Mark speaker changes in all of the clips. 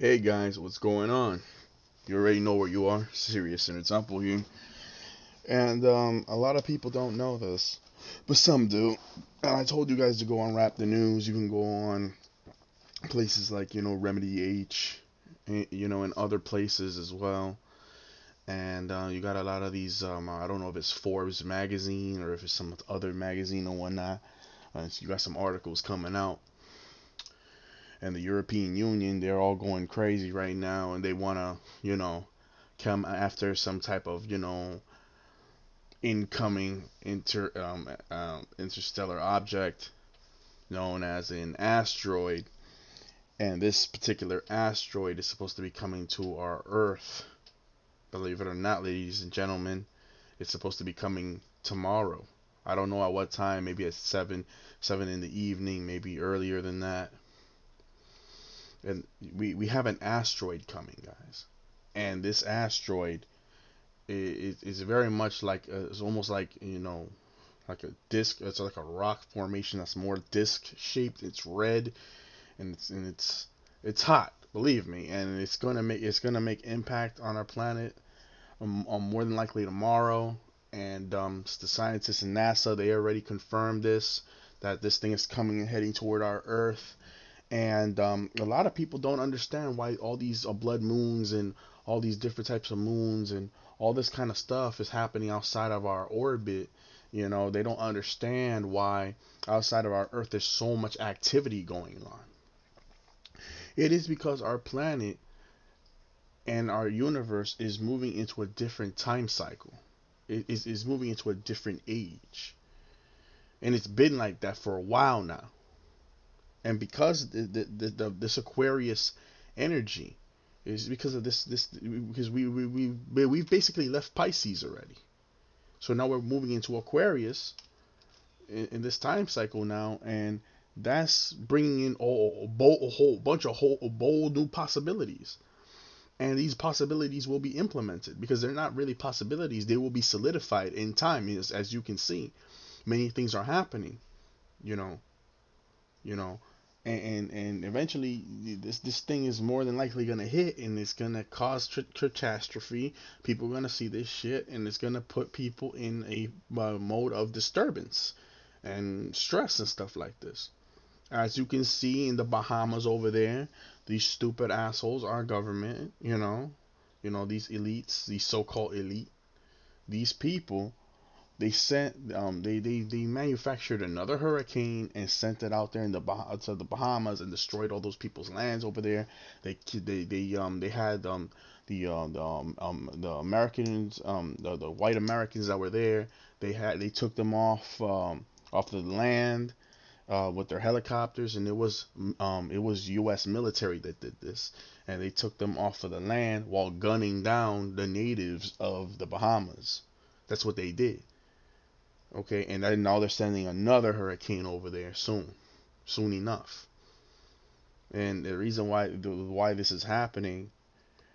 Speaker 1: Hey guys, what's going on? You already know where you are. Serious and example here. And a lot of people don't know this, but some do. And I told you guys to go on Rap the News. You can go on places like Remedy H, and other places as well. And you got a lot of these. I don't know if it's Forbes magazine or if it's some other magazine or whatnot. So you got some articles coming out, and the European Union, they're all going crazy right now, and they want to, come after some type of, incoming interstellar object known as an asteroid. And this particular asteroid is supposed to be coming to our Earth. Believe it or not, ladies and gentlemen, it's supposed to be coming tomorrow. I don't know at what time, maybe at 7 in the evening, maybe earlier than that. And we have an asteroid coming, guys. And this asteroid is very much like it's almost like like a disc. It's like a rock formation that's more disc shaped. It's red and it's hot. Believe me, and it's gonna make impact on our planet. More than likely tomorrow. And the scientists in NASA, they already confirmed this, that this thing is coming and heading toward our Earth. And a lot of people don't understand why all these blood moons and all these different types of moons and all this kind of stuff is happening outside of our orbit. They don't understand why outside of our Earth there's so much activity going on. It is because our planet and our universe is moving into a different time cycle. It is moving into a different age. And it's been like that for a while now. And because this Aquarius energy is because of this because we've basically left Pisces already. So now we're moving into Aquarius in this time cycle now, and that's bringing in a whole bunch of bold new possibilities. And these possibilities will be implemented because they're not really possibilities; they will be solidified in time. As you can see, many things are happening. You know, you know, and eventually this thing is more than likely gonna hit, and it's gonna cause catastrophe. People are gonna see this shit, and it's gonna put people in a mode of disturbance and stress and stuff like this. As you can see in the Bahamas over there, these stupid assholes, our government, these elites, these so-called elite, these people, they manufactured another hurricane and sent it out there in to the Bahamas and destroyed all those people's lands over there. They had the Americans, the white Americans that were there. They took them off the land with their helicopters, and it was U.S. military that did this, and they took them off of the land while gunning down the natives of the Bahamas. That's what they did. Okay, and then now they're sending another hurricane over there soon enough. And the reason why this is happening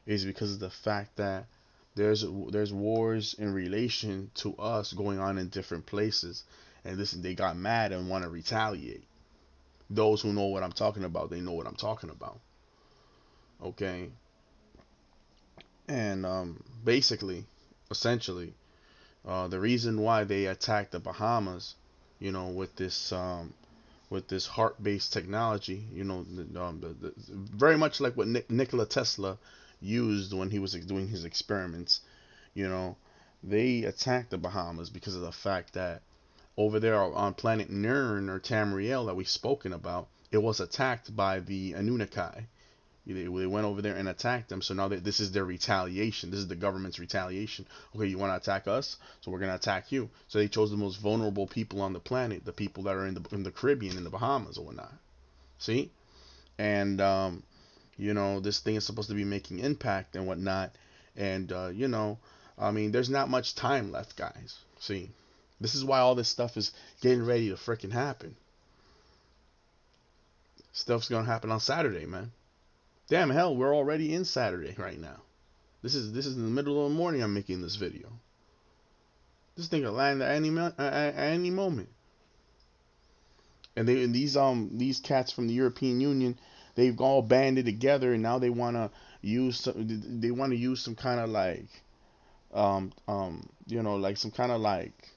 Speaker 1: is because of the fact that there's wars in relation to us going on in different places, and they got mad and want to retaliate. Those who know what I'm talking about, they know what I'm talking about. Okay, and basically, essentially, the reason why they attacked the Bahamas, with this heart-based technology, very much like what Nikola Tesla used when he was doing his experiments. You know, they attacked the Bahamas because of the fact that over there on planet Nern or Tamriel that we've spoken about, it was attacked by the Anunnaki. They went over there and attacked them. So now this is their retaliation. This is the government's retaliation. Okay, you want to attack us, so we're gonna attack you. So they chose the most vulnerable people on the planet, the people that are in the Caribbean, in the Bahamas or whatnot. See, and this thing is supposed to be making impact and whatnot. And I mean, there's not much time left, guys. See, this is why all this stuff is getting ready to freaking happen. Stuff's gonna happen on Saturday, man. Damn, hell, we're already in Saturday right now. This is in the middle of the morning. I'm making this video. This thing could land at any moment. And these cats from the European Union, they've all banded together, and now they want to use some kind of like like some kind of like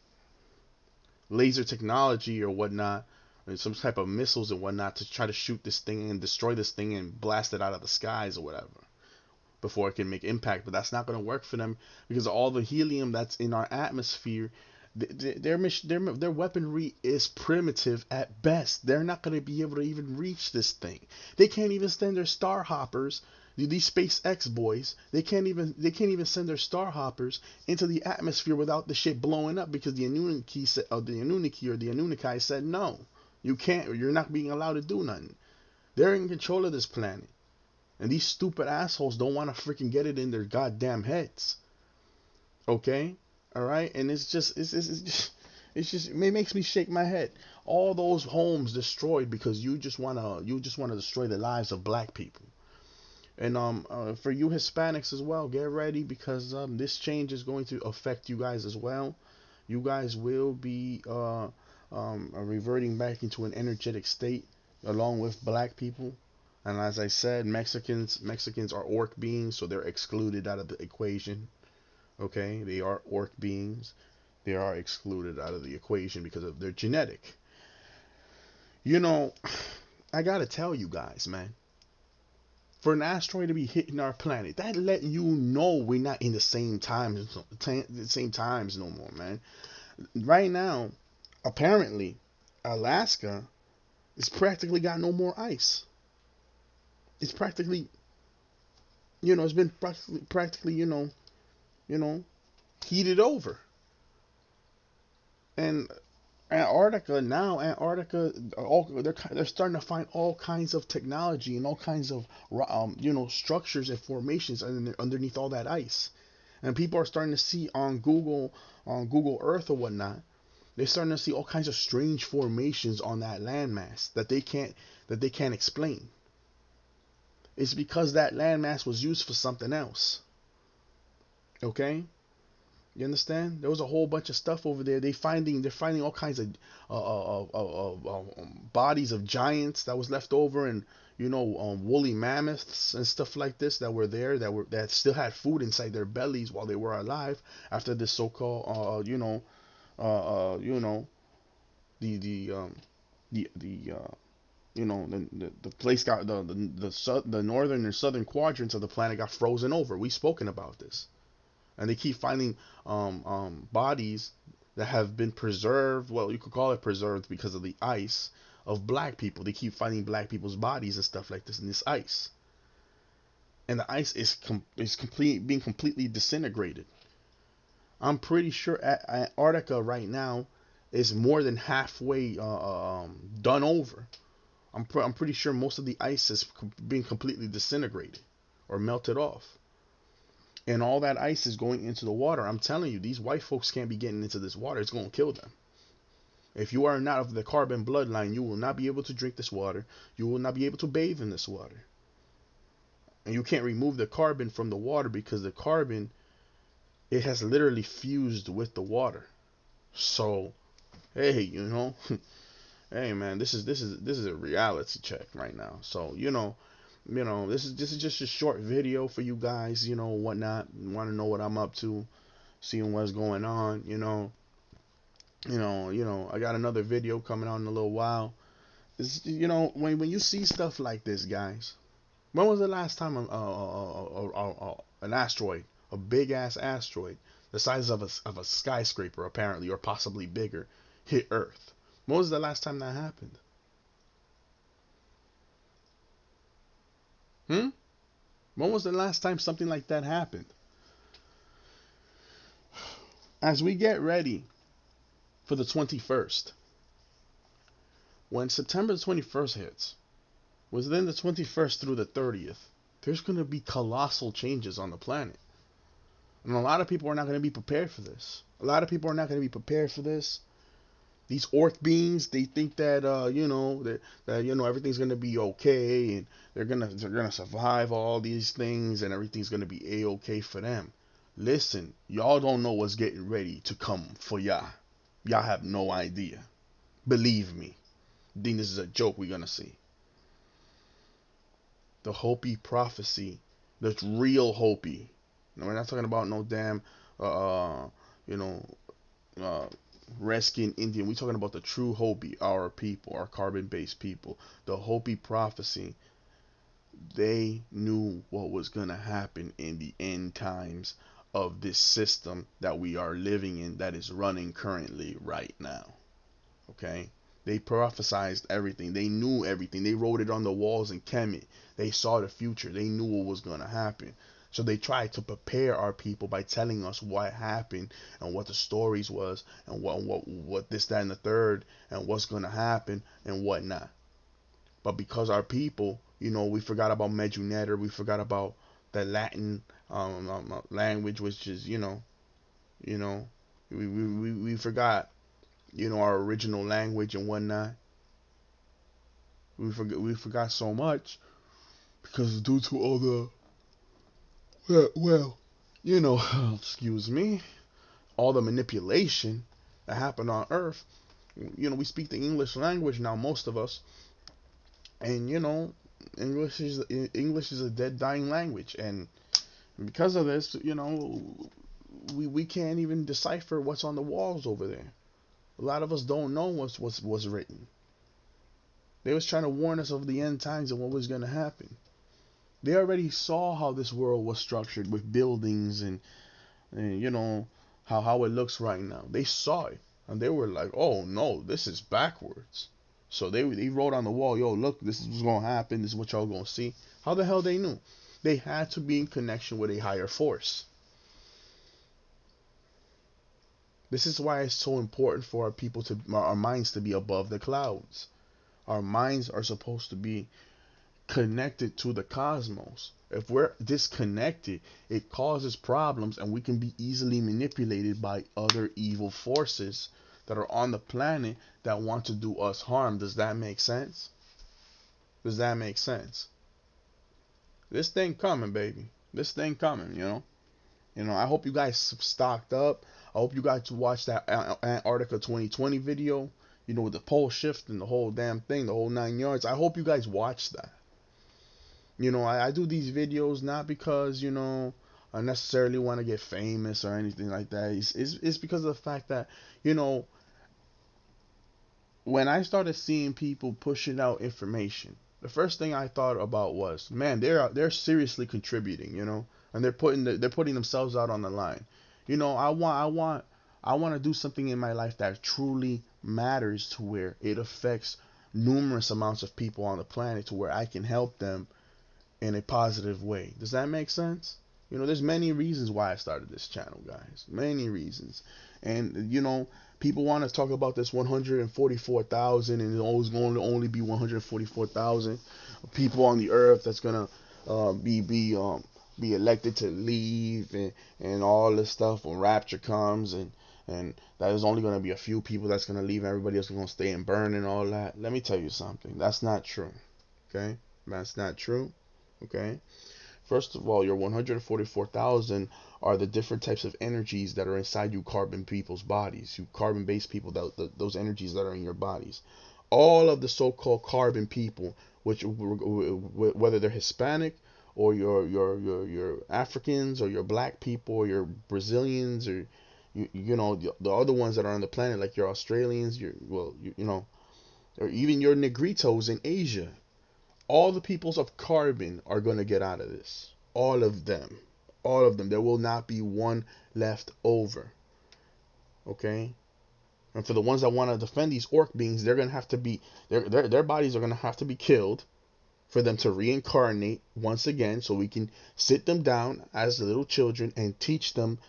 Speaker 1: laser technology or whatnot, or some type of missiles and whatnot to try to shoot this thing and destroy this thing and blast it out of the skies or whatever before it can make impact. But that's not going to work for them because all the helium that's in our atmosphere, their weaponry is primitive at best. They're not going to be able to even reach this thing. They can't even send their star hoppers. These SpaceX boys, they can't even send their star hoppers into the atmosphere without the shit blowing up because the Anunnaki said no, you can't. Or you're not being allowed to do nothing. They're in control of this planet. And these stupid assholes don't want to freaking get it in their goddamn heads. Okay? Alright? And it's just it makes me shake my head. All those homes destroyed because you just wanna destroy the lives of black people. And for you Hispanics as well, get ready because this change is going to affect you guys as well. You guys will be reverting back into an energetic state along with black people. And as I said, Mexicans are orc beings, so they're excluded out of the equation. Okay, they are orc beings. They are excluded out of the equation because of their genetic. You know, I gotta tell you guys, man. For an asteroid to be hitting our planet, that let you know we're not in the same times no more, man. Right now, apparently, Alaska is practically got no more ice. It's practically, it's been practically, you know, heated over. And Antarctica, they're starting to find all kinds of technology and all kinds of structures and formations underneath all that ice. And people are starting to see on Google Earth or whatnot. They're starting to see all kinds of strange formations on that landmass that they can't explain. It's because that landmass was used for something else. Okay? You understand? There was a whole bunch of stuff over there. They're finding all kinds of bodies of giants that was left over, and woolly mammoths and stuff like this that were there that still had food inside their bellies while they were alive after this so-called the the place got the northern and southern quadrants of the planet got frozen over. We've spoken about this. And they keep finding bodies that have been preserved. Well, you could call it preserved because of the ice of black people. They keep finding black people's bodies and stuff like this in this ice, and the ice is being completely disintegrated. I'm pretty sure Antarctica right now is more than halfway done over. I'm pretty sure most of the ice is being completely disintegrated or melted off. And all that ice is going into the water. I'm telling you, these white folks can't be getting into this water. It's going to kill them. If you are not of the carbon bloodline, you will not be able to drink this water. You will not be able to bathe in this water. And you can't remove the carbon from the water because the carbon, it has literally fused with the water. So, hey, hey man, this is a reality check right now. So, this is just a short video for you guys, whatnot. Want to know what I'm up to, seeing what's going on, I got another video coming out in a little while. When you see stuff like this, guys, when was the last time an asteroid, a big ass asteroid, the size of a skyscraper apparently, or possibly bigger, hit Earth? When was the last time that happened? Hmm? When was the last time something like that happened? As we get ready for the 21st, when September the 21st hits, within the 21st through the 30th, there's going to be colossal changes on the planet. And a lot of people are not going to be prepared for this. A lot of people are not going to be prepared for this. These orc beings, they think that everything's gonna be okay, and they're gonna survive all these things, and everything's gonna be a-okay for them. Listen, y'all don't know what's getting ready to come for y'all. Y'all have no idea. Believe me. I think this is a joke we're gonna see. The Hopi prophecy, the real Hopi. No, we're not talking about no damn, uh, you know, uh, Redskin Indian. We're talking about the true Hopi, our people, our carbon-based people. The Hopi prophecy. They knew what was gonna happen in the end times of this system that we are living in, that is running currently right now. Okay. They prophesized everything. They knew everything. They wrote it on the walls in Kemet. They saw the future. They knew what was going to happen. So they tried to prepare our people by telling us what happened and what the stories was and what this, that, and the third and what's going to happen and whatnot. But because our people, we forgot about Medunetter, we forgot about the Latin language, which is, you know, we forgot, our original language and whatnot. We forgot so much because due to all the well, excuse me, all the manipulation that happened on Earth. We speak the English language now, most of us, and English is a dead dying language, and because of this, we can't even decipher what's on the walls over there. A lot of us don't know what's written. They was trying to warn us of the end times and what was going to happen. They already saw how this world was structured with buildings and how it looks right now. They saw it and they were like, "Oh no, this is backwards." So they wrote on the wall, "Yo, look, this is what's gonna happen. This is what y'all gonna see." How the hell they knew? They had to be in connection with a higher force. This is why it's so important for our minds to be above the clouds. Our minds are supposed to be connected to the cosmos. If we're disconnected, it causes problems and we can be easily manipulated by other evil forces that are on the planet that want to do us harm. Does that make sense? Does that make sense? This thing coming, baby. This thing coming. I hope you guys stocked up. I hope you guys watch that Antarctica 2020 video, with the pole shift and the whole damn thing, the whole 9 yards. I hope you guys watch that. I do these videos not because, I necessarily want to get famous or anything like that. It's because of the fact that, you know, when I started seeing people pushing out information, the first thing I thought about was, man, they're seriously contributing, and they're putting themselves out on the line. I want to do something in my life that truly matters to where it affects numerous amounts of people on the planet to where I can help them in a positive way. Does that make sense? There's many reasons why I started this channel, guys. Many reasons. And, people want to talk about this 144,000 and it's always going to only be 144,000 people on the earth that's going to be elected to leave and all this stuff when rapture comes and that is only going to be a few people that's going to leave. Everybody else is going to stay and burn and all that. Let me tell you something. That's not true. Okay? That's not true. Okay? First of all, your 144,000 are the different types of energies that are inside you carbon people's bodies. You carbon-based people, those energies that are in your bodies. All of the so-called carbon people, which whether they're Hispanic or your Africans or your black people or your Brazilians or the other ones that are on the planet like your Australians, or even your Negritos in Asia. All the peoples of carbon are going to get out of this. All of them. All of them. There will not be one left over. Okay? And for the ones that want to defend these orc beings, they're going to have to be, their bodies are going to have to be killed for them to reincarnate once again so we can sit them down as little children and teach them,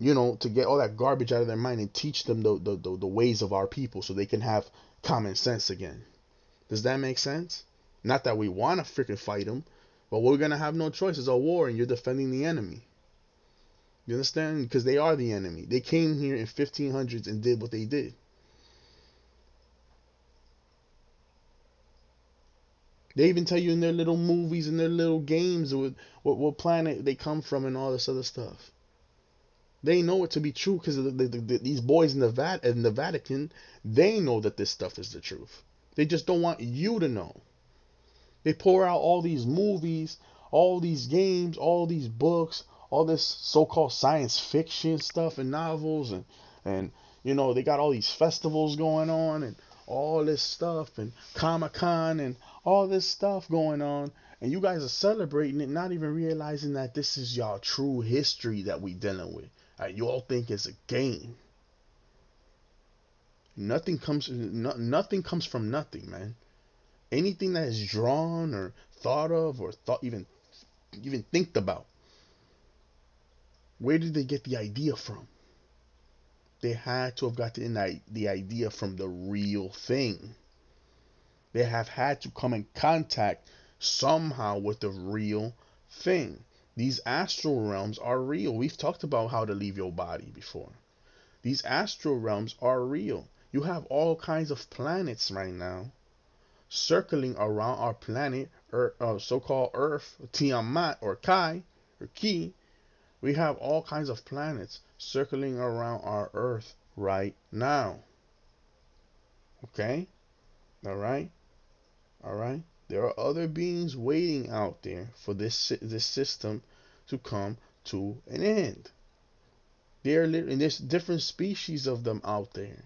Speaker 1: to get all that garbage out of their mind and teach them the ways of our people so they can have common sense again. Does that make sense? Not that we want to freaking fight them, but we're going to have no choice. It's a war and you're defending the enemy. You understand? Because they are the enemy. They came here in 1500s and did what they did. They even tell you in their little movies and their little games what planet they come from and all this other stuff. They know it to be true because these boys in the Vatican, they know that this stuff is the truth. They just don't want you to know. They pour out all these movies, all these games, all these books, all this so-called science fiction stuff and novels, and they got all these festivals going on and all this stuff and Comic-Con and all this stuff going on, and you guys are celebrating it, not even realizing that this is y'all true history that we dealing with. You all think it's a game. Nothing comes from nothing, man. Anything that is drawn or thought of or thought even think about, where did they get the idea from? They had to have gotten the idea from the real thing. They have had to come in contact somehow with the real thing. These astral realms are real. We've talked about how to leave your body before. These astral realms are real. You have all kinds of planets right now circling around our planet, so-called Earth, Tiamat or Kai or Ki. We have all kinds of planets circling around our Earth right now. Okay? All right? All right? There are other beings waiting out there for this system to come to an end. And there's different species of them out there.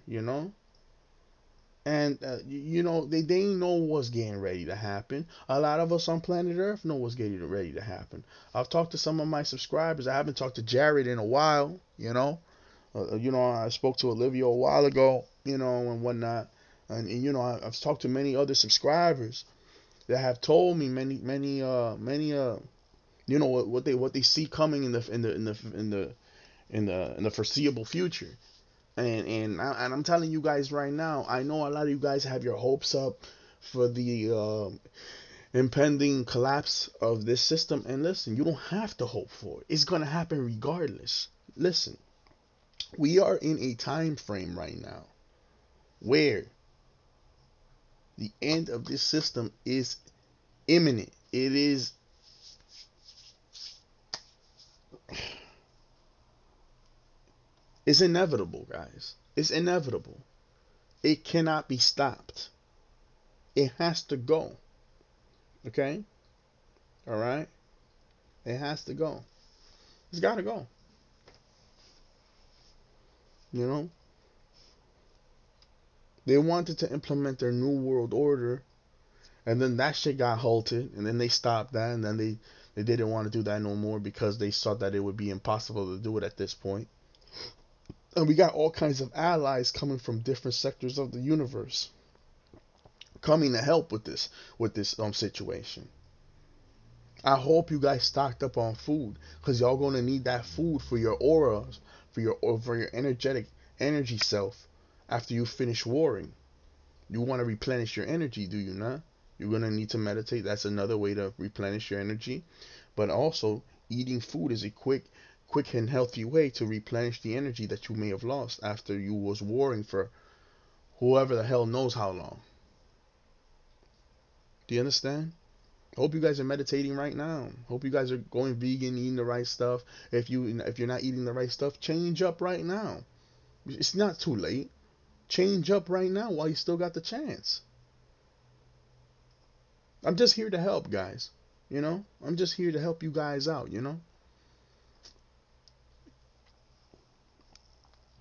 Speaker 1: And they know what's getting ready to happen. A lot of us on planet Earth know what's getting ready to happen. I've talked to some of my subscribers. I haven't talked to Jared in a while. I spoke to Olivia a while ago. And whatnot. And I've talked to many other subscribers that have told me what they see coming in the foreseeable future. And I'm telling you guys right now, I know a lot of you guys have your hopes up for the impending collapse of this system. And listen, you don't have to hope for it. It's gonna happen regardless. Listen, we are in a time frame right now where the end of this system is imminent. It's inevitable, guys. It's inevitable. It cannot be stopped. It has to go. Okay? All right? It has to go. It's got to go. You know? They wanted to implement their new world order, and then that shit got halted, and then they stopped that, and then they didn't want to do that no more because they saw that it would be impossible to do it at this point. And we got all kinds of allies coming from different sectors of the universe coming to help with this situation. I hope you guys stocked up on food, because y'all gonna need that food for your auras, for your energetic energy self after you finish warring. You want to replenish your energy, do you not? You're gonna need to meditate. That's another way to replenish your energy. But also, eating food is a quick and healthy way to replenish the energy that you may have lost after you was warring for whoever the hell knows how long. Do you understand? Hope you guys are meditating right now. Hope you guys are going vegan, eating the right stuff. If you're not eating the right stuff, change up right now. It's not too late. Change up right now while you still got the chance. I'm just here to help, guys. I'm just here to help you guys out.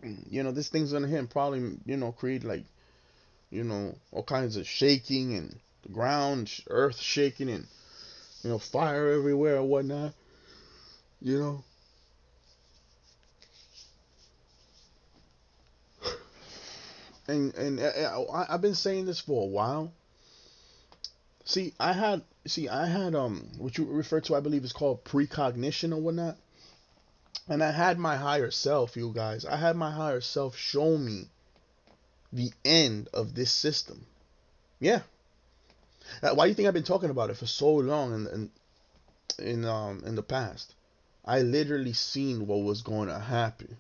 Speaker 1: This thing's gonna hit and probably, create like, all kinds of shaking and the ground, earth shaking and, fire everywhere or whatnot. You know, and I've been saying this for a while. See, I had what you refer to, I believe, is called precognition or whatnot. And I had my higher self, you guys. I had my higher self show me the end of this system. Yeah. Why do you think I've been talking about it for so long in the past? I literally seen what was going to happen.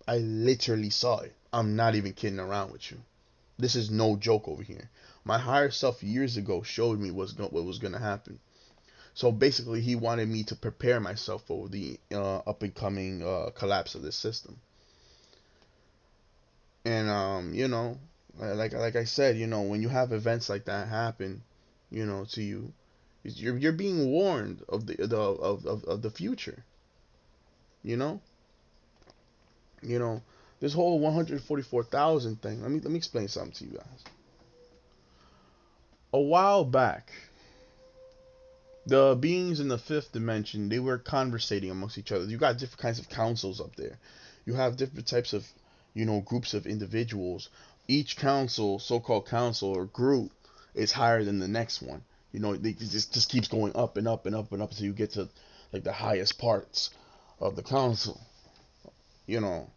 Speaker 1: I literally saw it. I'm not even kidding around with you. This is no joke over here. My higher self years ago showed me what was going to happen. So basically, he wanted me to prepare myself for the up and coming collapse of this system. And like I said, when you have events like that happen, to you. You're being warned of the future. You know, you know, this whole 144,000 thing. Let me explain something to you guys. A while back, the beings in the fifth dimension, they were conversating amongst each other. You got different kinds of councils up there. You have different types of, groups of individuals. Each council, so-called council or group, is higher than the next one. It just keeps going up and up and up and up until you get to like the highest parts of the council. You know,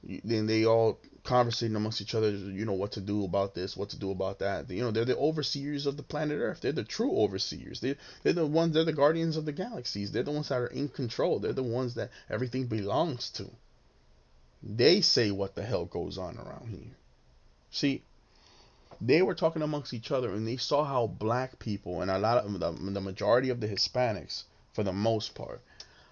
Speaker 1: then they all conversating amongst each other, what to do about this, what to do about that. They're the overseers of the planet Earth. They're the true overseers. They're the ones. They're the guardians of the galaxies. They're the ones that are in control. They're the ones that everything belongs to. They say what the hell goes on around here. See, they were talking amongst each other, and they saw how black people and a lot of the majority of the Hispanics, for the most part,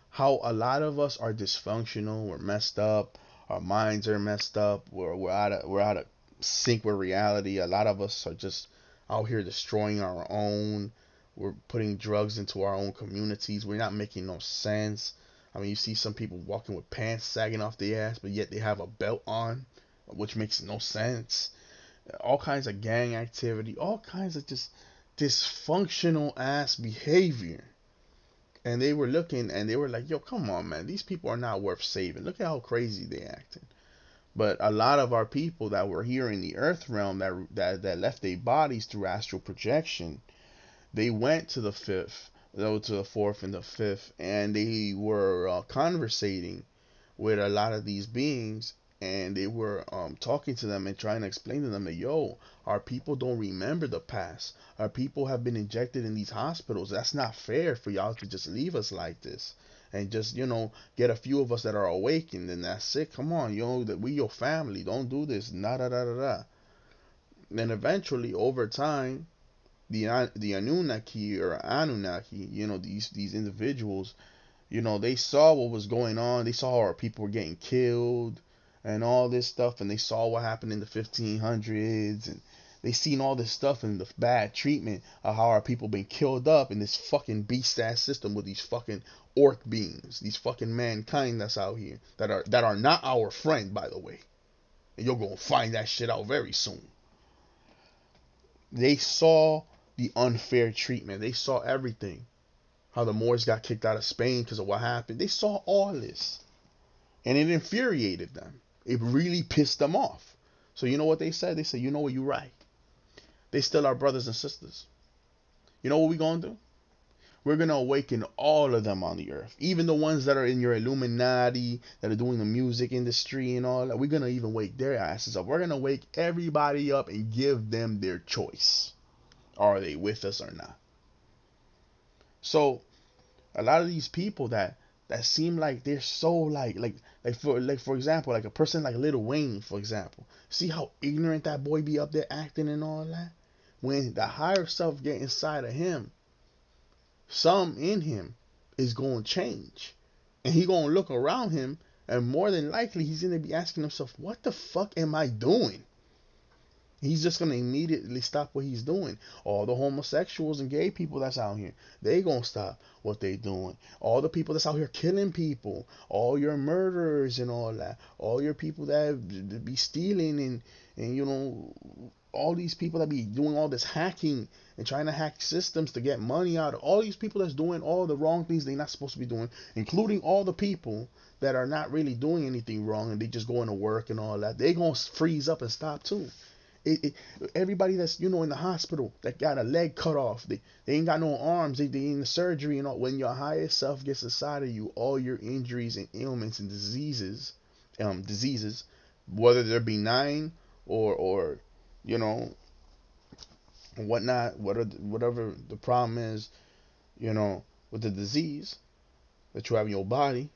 Speaker 1: how a lot of us are dysfunctional, we're messed up, our minds are messed up, we're out of sync with reality. A lot of us are just out here destroying our own. We're putting drugs into our own communities. We're not making no sense. I mean, you see some people walking with pants sagging off their ass, but yet they have a belt on, which makes no sense. All kinds of gang activity, all kinds of just dysfunctional ass behavior. And they were looking and they were like, yo, come on, man. These people are not worth saving. Look at how crazy they acting. But a lot of our people that were here in the earth realm that left their bodies through astral projection, they went to the fifth, though to the fourth and the fifth, and they were conversating with a lot of these beings, and they were talking to them and trying to explain to them that, yo, our people don't remember the past. Our people have been injected in these hospitals. That's not fair for y'all to just leave us like this and just get a few of us that are awakened, and that's it. Come on, that we your family. Don't do this. Da da da da da. Then eventually, over time, the Anunnaki or Anunnaki, these individuals, they saw what was going on. They saw how our people were getting killed and all this stuff, and they saw what happened in the 1500s, and they seen all this stuff and the bad treatment of how our people been killed up in this fucking beast ass system with these fucking orc beings, these fucking mankind that's out here that are not our friend, by the way. And you're gonna find that shit out very soon. They saw the unfair treatment. They saw everything. How the Moors got kicked out of Spain because of what happened. They saw all this. And it infuriated them. It really pissed them off. So you know what they said? They said, you know what, you're right. They still are brothers and sisters. You know what we're going to do? We're going to awaken all of them on the earth. Even the ones that are in your Illuminati, that are doing the music industry and all that. We're going to even wake their asses up. We're going to wake everybody up and give them their choice. Are they with us or not? So a lot of these people that seem like they're so for example, like a person like Lil Wayne, for example. See how ignorant that boy be up there acting and all that? When the higher self get inside of him, some in him is going to change. And he going to look around him, and more than likely he's going to be asking himself, what the fuck am I doing? He's just gonna immediately stop what he's doing. All the homosexuals and gay people that's out here, they gonna stop what they doing. All the people that's out here killing people, all your murderers and all that, all your people that be stealing and all these people that be doing all this hacking and trying to hack systems to get money out of all these people that's doing all the wrong things they're not supposed to be doing, including all the people that are not really doing anything wrong and they just going to work and all that. They gonna freeze up and stop too. It, it, Everybody that's in the hospital that got a leg cut off, they ain't got no arms, they in the surgery and all. When your higher self gets inside of you, all your injuries and ailments and diseases, whether they're benign or you know whatnot, whatever the problem is, with the disease that you have in your body,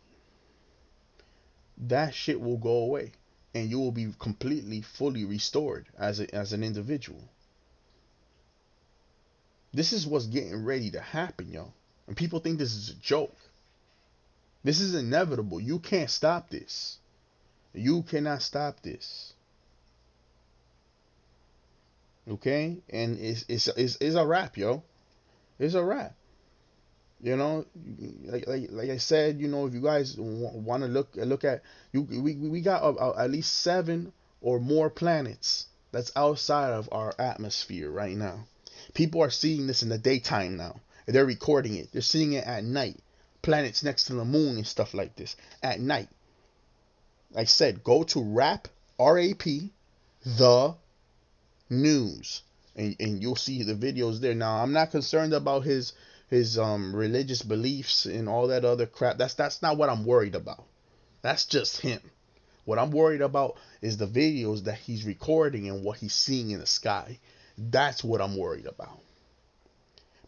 Speaker 1: that shit will go away and you will be completely fully restored as an individual. This is what's getting ready to happen, yo. And people think this is a joke. This is inevitable. You can't stop this. You cannot stop this. Okay, and it's a wrap, yo. It's a wrap. You know, like I said, you know, if you guys want to look at you, we got at least 7 or more planets that's outside of our atmosphere right now. People are seeing this in the daytime now. They're recording it. They're seeing it at night. Planets next to the moon and stuff like this at night. Like I said, go to RAP the news, and you'll see the videos there. Now, I'm not concerned about his religious beliefs and all that other crap. That's not what I'm worried about. That's just him. What I'm worried about is the videos that he's recording and what he's seeing in the sky. That's what I'm worried about.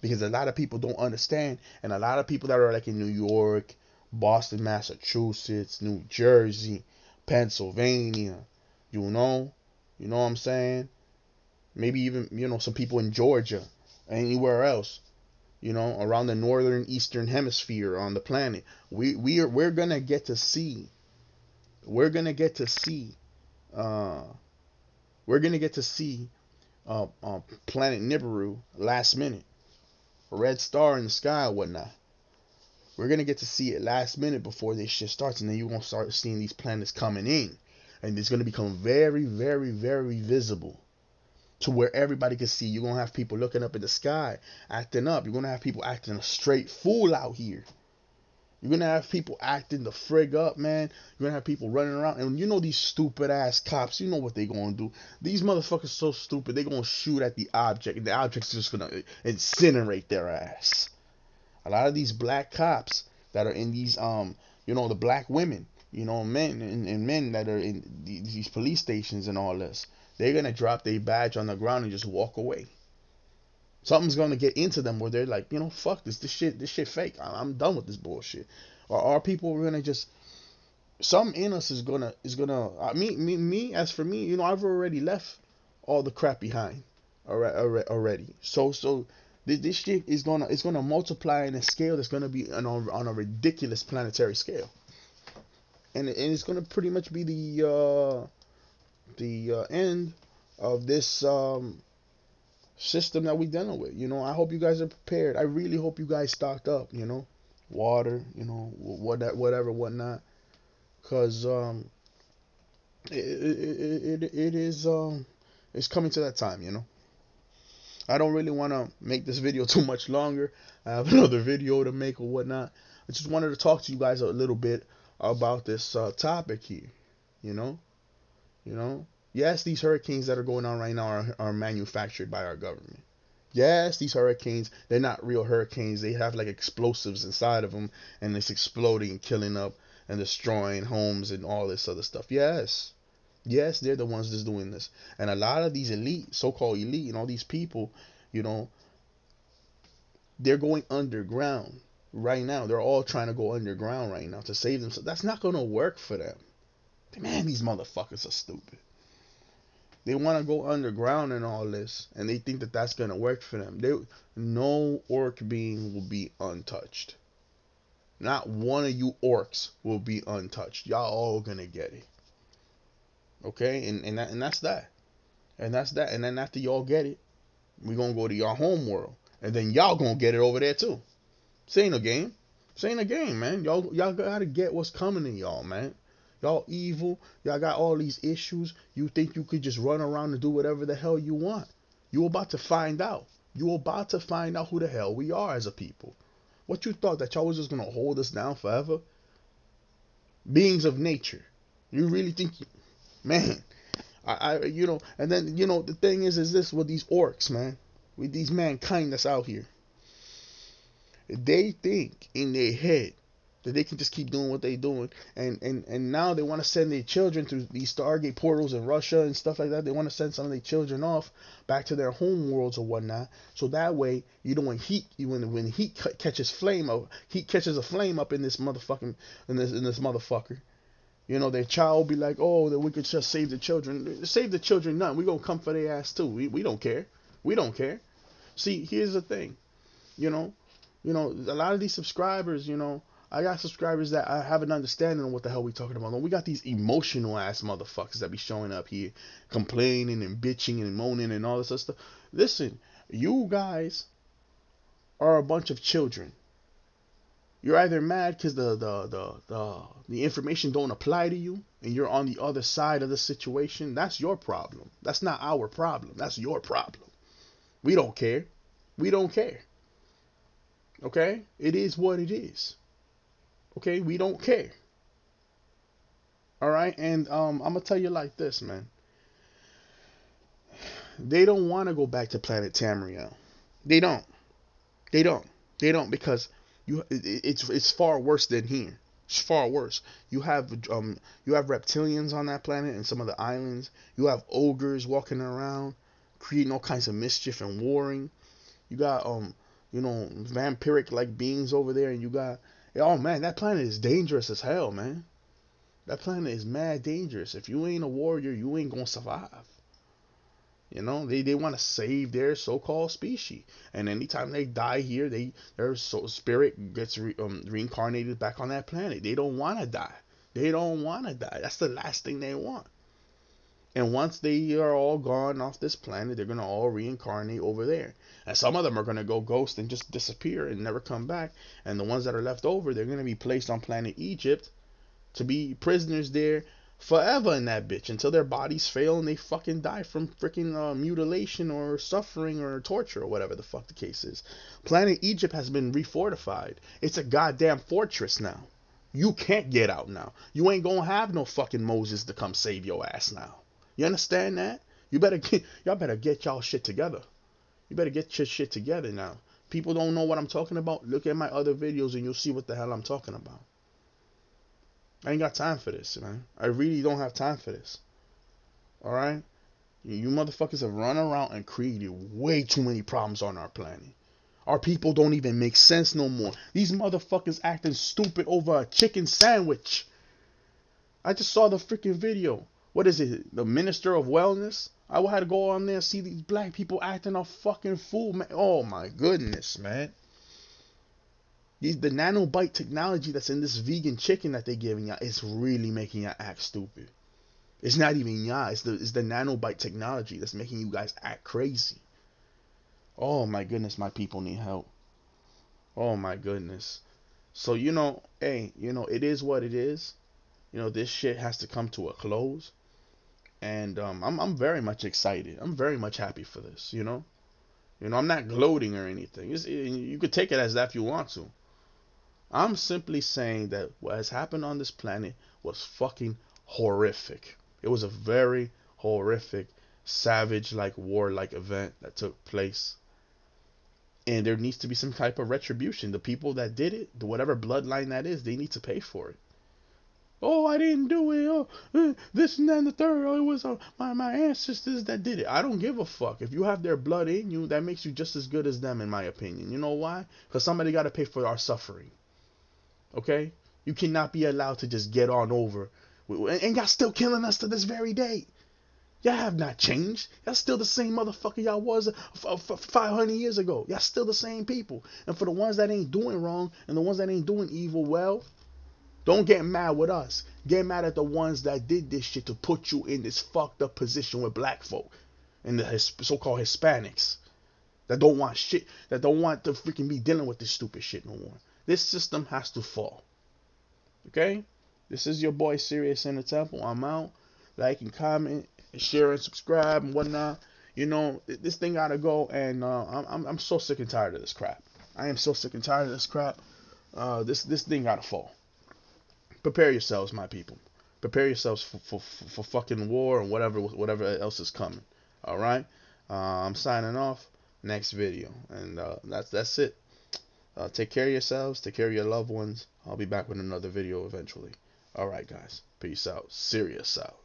Speaker 1: Because a lot of people don't understand, and a lot of people that are like in New York, Boston, Massachusetts, New Jersey, Pennsylvania, you know what I'm saying? Maybe even, some people in Georgia, anywhere else, around the northern eastern hemisphere on the planet. We're gonna get to see. We're gonna get to see. Uh, we're gonna get to see planet Nibiru last minute, a red star in the sky or whatnot. We're gonna get to see it last minute before this shit starts, and then you're gonna start seeing these planets coming in, and it's gonna become very, very, very visible to where everybody can see. You're gonna have people looking up in the sky, acting up. You're gonna have people acting a straight fool out here. You're gonna have people acting the frig up, man. You're gonna have people running around, and these stupid ass cops. You know what they gonna do? These motherfuckers so stupid. They gonna shoot at the object, and the object's just gonna incinerate their ass. A lot of these black cops that are in these the black women, men and men that are in these police stations and all this, they're gonna drop their badge on the ground and just walk away. Something's gonna get into them where they're like, fuck this shit fake. I'm done with this bullshit. Or are people gonna just, some in us is gonna me as for me, I've already left all the crap behind already. So this shit is gonna multiply in a scale that's gonna be on a ridiculous planetary scale, and it's gonna pretty much be the end of this system that we dealing with. I hope you guys are prepared. I really hope you guys stocked up. Water, whatever, whatnot, because it is it's coming to that time. I don't really want to make this video too much longer. I have another video to make or whatnot. I just wanted to talk to you guys a little bit about this topic here. You know, you know. Yes, these hurricanes that are going on right now are manufactured by our government. Yes, these hurricanes, they're not real hurricanes. They have like explosives inside of them, and it's exploding and killing up and destroying homes and all this other stuff. Yes. Yes, they're the ones that's doing this. And a lot of these elite, so-called elite, and all these people, you know, they're going underground right now. They're all trying to go underground right now to save themselves. That's not going to work for them. Man, these motherfuckers are stupid. They want to go underground and all this, and they think that that's going to work for them. No orc being will be untouched. Not one of you orcs will be untouched. Y'all all going to get it. Okay, and that's that. And that's that. And then after y'all get it, we gonna go to your home world. And then y'all gonna get it over there too. This ain't a game. This ain't a game, man. Y'all gotta get what's coming to y'all, man. Y'all evil. Y'all got all these issues. You think you could just run around and do whatever the hell you want. You about to find out. You about to find out who the hell we are as a people. What you thought, that y'all was just gonna hold us down forever? Beings of nature. You really think man, and then, the thing is this with these orcs, man, with these mankind that's out here, they think in their head that they can just keep doing what they doing, and now they want to send their children through these Stargate portals in Russia and stuff like that. They want to send some of their children off back to their home worlds or whatnot, so that way, when heat catches a flame up in this motherfucking in this motherfucker. Their child will be like, oh, that we could just save the children. Save the children, none. We gonna come for their ass too. We don't care. We don't care. See, here's the thing. A lot of these subscribers, I got subscribers that I have an understanding of what the hell we talking about. We got these emotional ass motherfuckers that be showing up here, complaining and bitching and moaning and all this other stuff. Listen, you guys are a bunch of children. You're either mad because the information don't apply to you, and you're on the other side of the situation. That's your problem. That's not our problem. That's your problem. We don't care. We don't care. Okay? It is what it is. Okay? We don't care. All right? And I'm gonna tell you like this, man. They don't want to go back to Planet Tamriel. They don't. They don't. They don't because it's far worse than here. It's far worse. You have reptilians on that planet and some of the islands. You have ogres walking around, creating all kinds of mischief and warring. You got vampiric like beings over there, and you got, oh man, that planet is dangerous as hell, man. That planet is mad dangerous. If you ain't a warrior, you ain't gonna survive. They want to save their so-called species, and anytime they die here, their spirit gets reincarnated back on that planet. They don't want to die. They don't want to die. That's the last thing they want. And once they are all gone off this planet, they're gonna all reincarnate over there. And some of them are gonna go ghost and just disappear and never come back. And the ones that are left over, they're gonna be placed on planet Egypt to be prisoners there forever in that bitch until their bodies fail and they fucking die from freaking mutilation or suffering or torture or whatever the fuck the case is. Planet Egypt has been refortified. It's a goddamn fortress now. You can't get out now. You ain't gonna have no fucking Moses to come save your ass now. You understand that? Y'all better get y'all shit together. You better get your shit together now. People don't know what I'm talking about. Look at my other videos and you'll see what the hell I'm talking about. I ain't got time for this, man. I really don't have time for this. Alright? You motherfuckers have run around and created way too many problems on our planet. Our people don't even make sense no more. These motherfuckers acting stupid over a chicken sandwich. I just saw the freaking video. What is it? The Minister of Wellness? I had to go on there and see these black people acting a fucking fool, man. Oh my goodness, man. The nanobite technology that's in this vegan chicken that they're giving y'all is really making y'all act stupid. It's not even y'all. It's the nanobite technology that's making you guys act crazy. Oh my goodness, my people need help. Oh my goodness. So hey, it is what it is. This shit has to come to a close. And I'm very much excited. I'm very much happy for this. I'm not gloating or anything. You could take it as that if you want to. I'm simply saying that what has happened on this planet was fucking horrific. It was a very horrific, savage-like, war-like event that took place. And there needs to be some type of retribution. The people that did it, whatever bloodline that is, they need to pay for it. Oh, I didn't do it. This and that and the third. Oh, it was my ancestors that did it. I don't give a fuck. If you have their blood in you, that makes you just as good as them, in my opinion. You know why? Because somebody got to pay for our suffering. Okay? You cannot be allowed to just get on over. And y'all still killing us to this very day. Y'all have not changed. Y'all still the same motherfucker y'all was 500 years ago. Y'all still the same people. And for the ones that ain't doing wrong and the ones that ain't doing evil, well, don't get mad with us. Get mad at the ones that did this shit to put you in this fucked up position with black folk and the so-called Hispanics that don't want shit, that don't want to freaking be dealing with this stupid shit no more. This system has to fall. Okay? This is your boy Serious in the Temple. I'm out. Like and comment, share and subscribe and whatnot. This thing gotta go, and I'm so sick and tired of this crap. I am so sick and tired of this crap. This thing gotta fall. Prepare yourselves, my people. Prepare yourselves for fucking war and whatever else is coming. All right. I'm signing off. Next video, and that's it. Take care of yourselves. Take care of your loved ones. I'll be back with another video eventually. All right, guys. Peace out. Serious out.